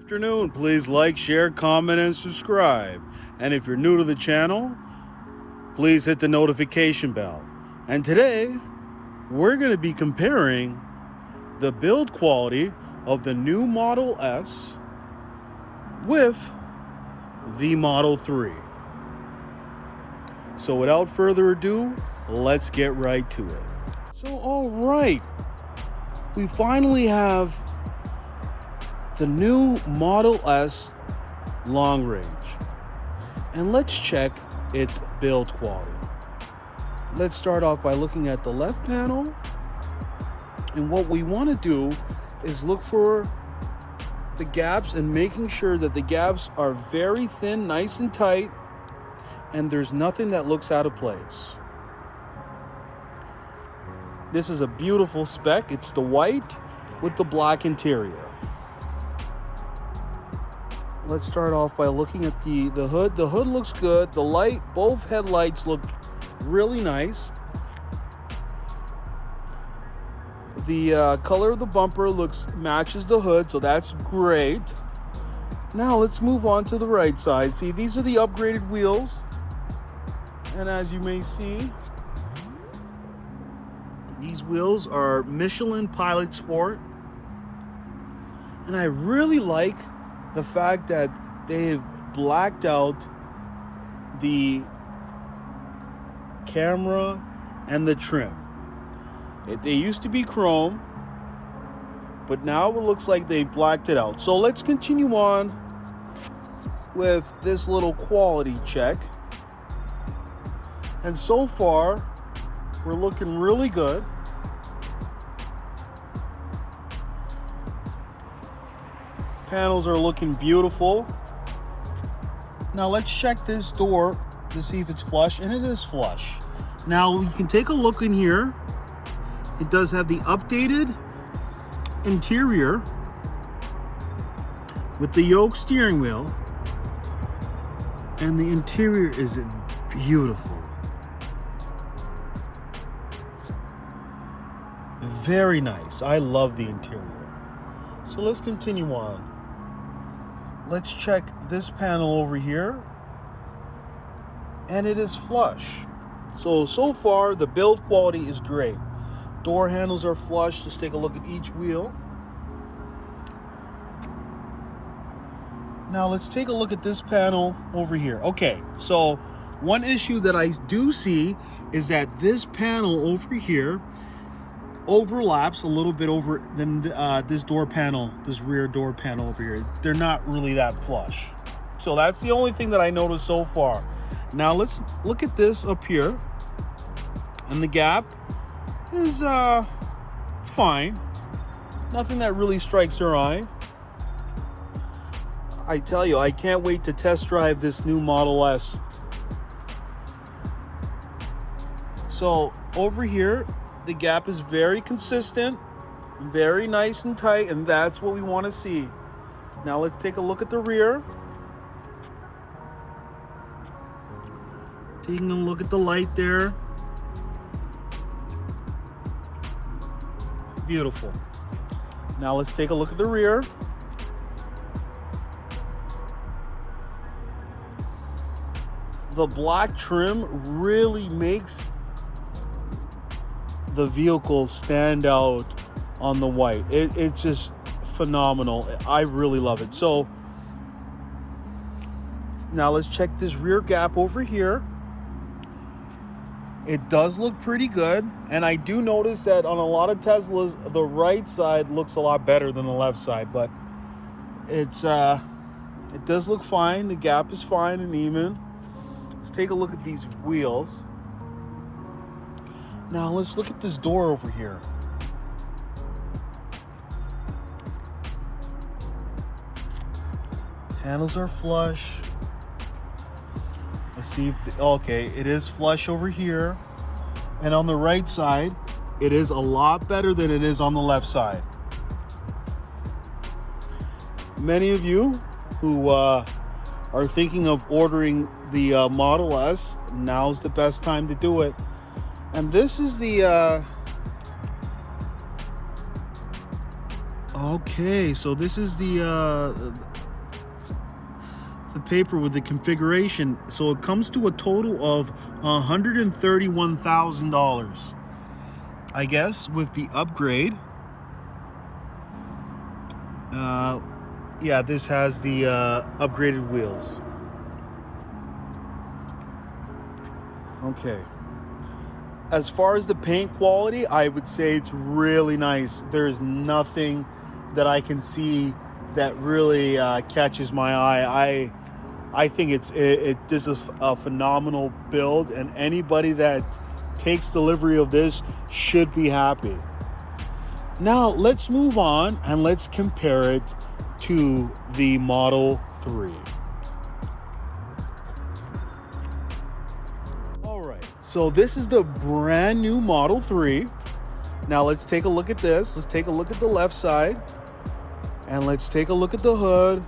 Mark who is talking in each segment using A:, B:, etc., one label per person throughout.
A: Afternoon. Please like, share, comment, and subscribe. And if you're new to the channel, please hit the notification bell. And today, we're going to be comparing the build quality of the new Model S with the Model 3. So without further ado, let's get right to it. So all right, we finally have the new Model S long range. And let's check its build quality. Let's start off by looking at the left panel. And what we want to do is look for the gaps and making sure that the gaps are very thin, nice and tight, and there's nothing that looks out of place. This is a beautiful spec. It's the white with the black interior. Let's start off by looking at the hood. The hood looks good. The light, both headlights look really nice. The color of the bumper matches the hood, so that's great. Now let's move on to the right side. See, these are the upgraded wheels. And as you may see, these wheels are Michelin Pilot Sport. And I really like the fact that they've blacked out the camera and the trim. They used to be chrome, but now it looks like they blacked it out. So let's continue on with this little quality check. And so far, we're looking really good. Panels are looking beautiful. Now let's check this door to see if it's flush, and it is flush. Now we can take a look in here. It does have the updated interior with the yoke steering wheel, and the interior is beautiful. Very nice. I love the interior. So let's continue on. Let's check this panel over here, and it is flush. So far the build quality is great. Door handles are flush. Just take a look at each wheel. Now let's take a look at this panel over here. Okay, so one issue that I do see is that this panel over here overlaps a little bit over than this door panel, this rear door panel over here. They're not really that flush. So that's the only thing that I noticed so far. Now let's look at this up here. And the gap is it's fine. Nothing that really strikes your eye. I tell you, I can't wait to test drive this new Model S. So over here, the gap is very consistent, very nice and tight, and that's what we want to see. Now let's take a look at the rear. Taking a look at the light there. Beautiful. Now let's take a look at the rear. The black trim really makes the vehicle stand out on the white. It's just phenomenal. I really love it. So now let's check this rear gap over here. It does look pretty good, and I do notice that on a lot of Teslas the right side looks a lot better than the left side, but it does look fine. The gap is fine and even. Let's take a look at these wheels. Now let's look at this door over here. Handles are flush. Let's see if okay, it is flush over here. And on the right side, it is a lot better than it is on the left side. Many of you who are thinking of ordering the Model S, now's the best time to do it. And this is the okay, so this is the the paper with the configuration. So it comes to a total of $131,000, I guess, with the upgrade. Yeah, this has the upgraded wheels. Okay. As far as the paint quality, I would say it's really nice. There's nothing that I can see that really catches my eye. I think this is a phenomenal build, and anybody that takes delivery of this should be happy. Now let's move on and let's compare it to the Model 3. All right, so this is the brand new Model 3. Now let's take a look at this. Let's take a look at the left side, and let's take a look at the hood.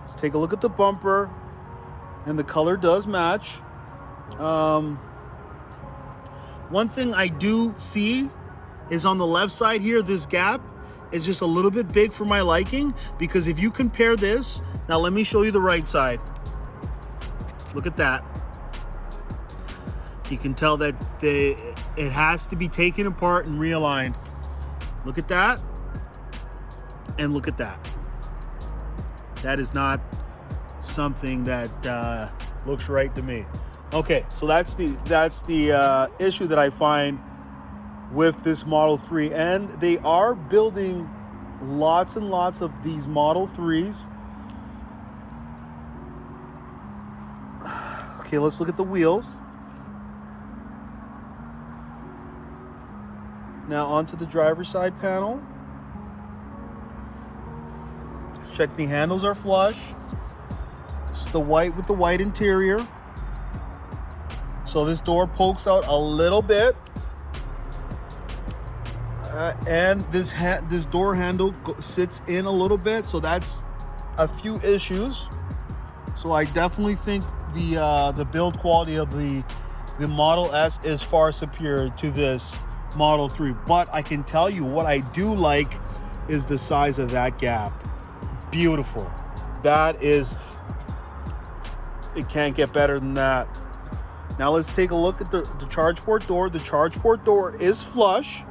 A: Let's take a look at the bumper, and the color does match. One thing I do see is on the left side here, this gap is just a little bit big for my liking, because if you compare this, now let me show you the right side. Look at that. You can tell that it has to be taken apart and realigned. Look at that, and look at that. That is not something that looks right to me. Okay, so that's the issue that I find with this Model 3, and they are building lots and lots of these Model 3s. Okay, let's look at the wheels. Now onto the driver's side panel. Check the handles are flush. It's the white with the white interior. So this door pokes out a little bit. And this door handle sits in a little bit, so that's a few issues. So I definitely think the build quality of the Model S is far superior to this Model 3. But I can tell you what I do like is the size of that gap. Beautiful. That is, it can't get better than that. Now let's take a look at the charge port door. The charge port door is flush,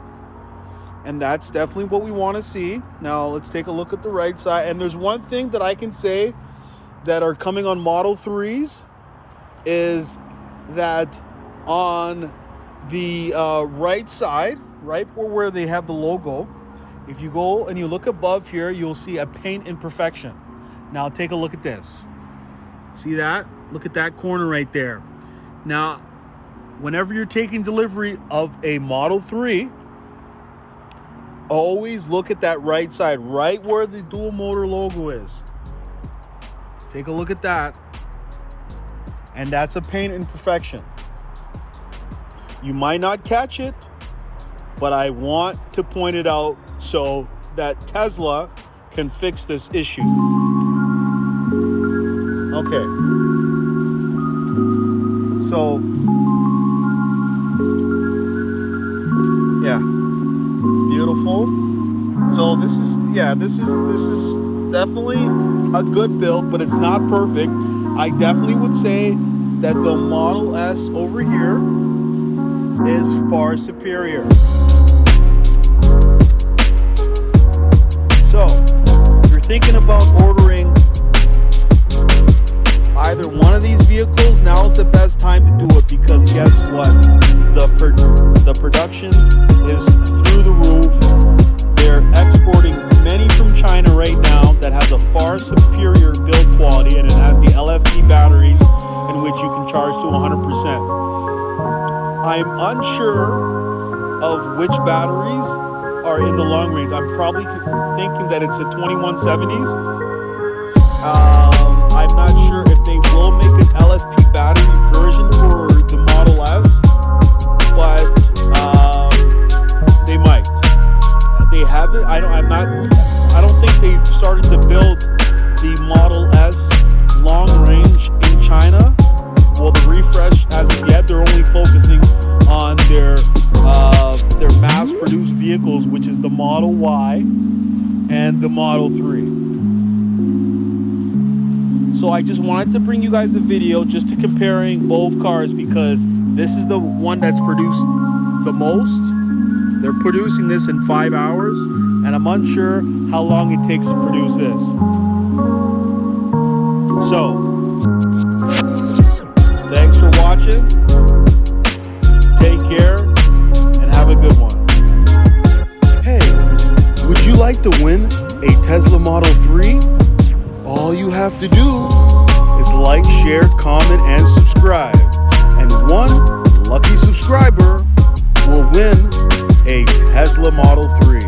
A: and that's definitely what we want to see. Now let's take a look at the right side. And there's one thing that I can say that are coming on Model 3s is that on the right side, right where they have the logo, if you go and you look above here, you'll see a paint imperfection. Now take a look at this. See that? Look at that corner right there. Now, whenever you're taking delivery of a Model 3, always look at that right side, right where the dual motor logo is. Take a look at that. And that's a paint imperfection. You might not catch it, but I want to point it out so that Tesla can fix this issue. Okay. So, yeah, beautiful. So this is definitely a good build, but it's not perfect. I definitely would say that the Model S over here is far superior. So, if you're thinking about ordering either one of these vehicles, now is the best time to do it, because guess what? The production is through the roof. They're exporting many from China right now that has a far superior build quality, and it has the LFP batteries in which you can charge to 100%. I'm unsure of which batteries are in the long range. I'm probably thinking that it's the 2170s. I'm not sure if they will make an LFP battery version for the Model S, but they might. They haven't. I don't think they started to build the Model S long range in China. Well, the refresh as of yet, they're only focusing on their mass-produced vehicles, which is the Model Y and the Model 3. So I just wanted to bring you guys a video just to comparing both cars, because this is the one that's produced the most. They're producing this in 5 hours, and I'm unsure how long it takes to produce this. So, thanks for watching. Take care, and have a good one. Hey, would you like to win a Tesla Model 3? All you have to do is like, share, comment, and subscribe. And one lucky subscriber will win a Tesla Model 3.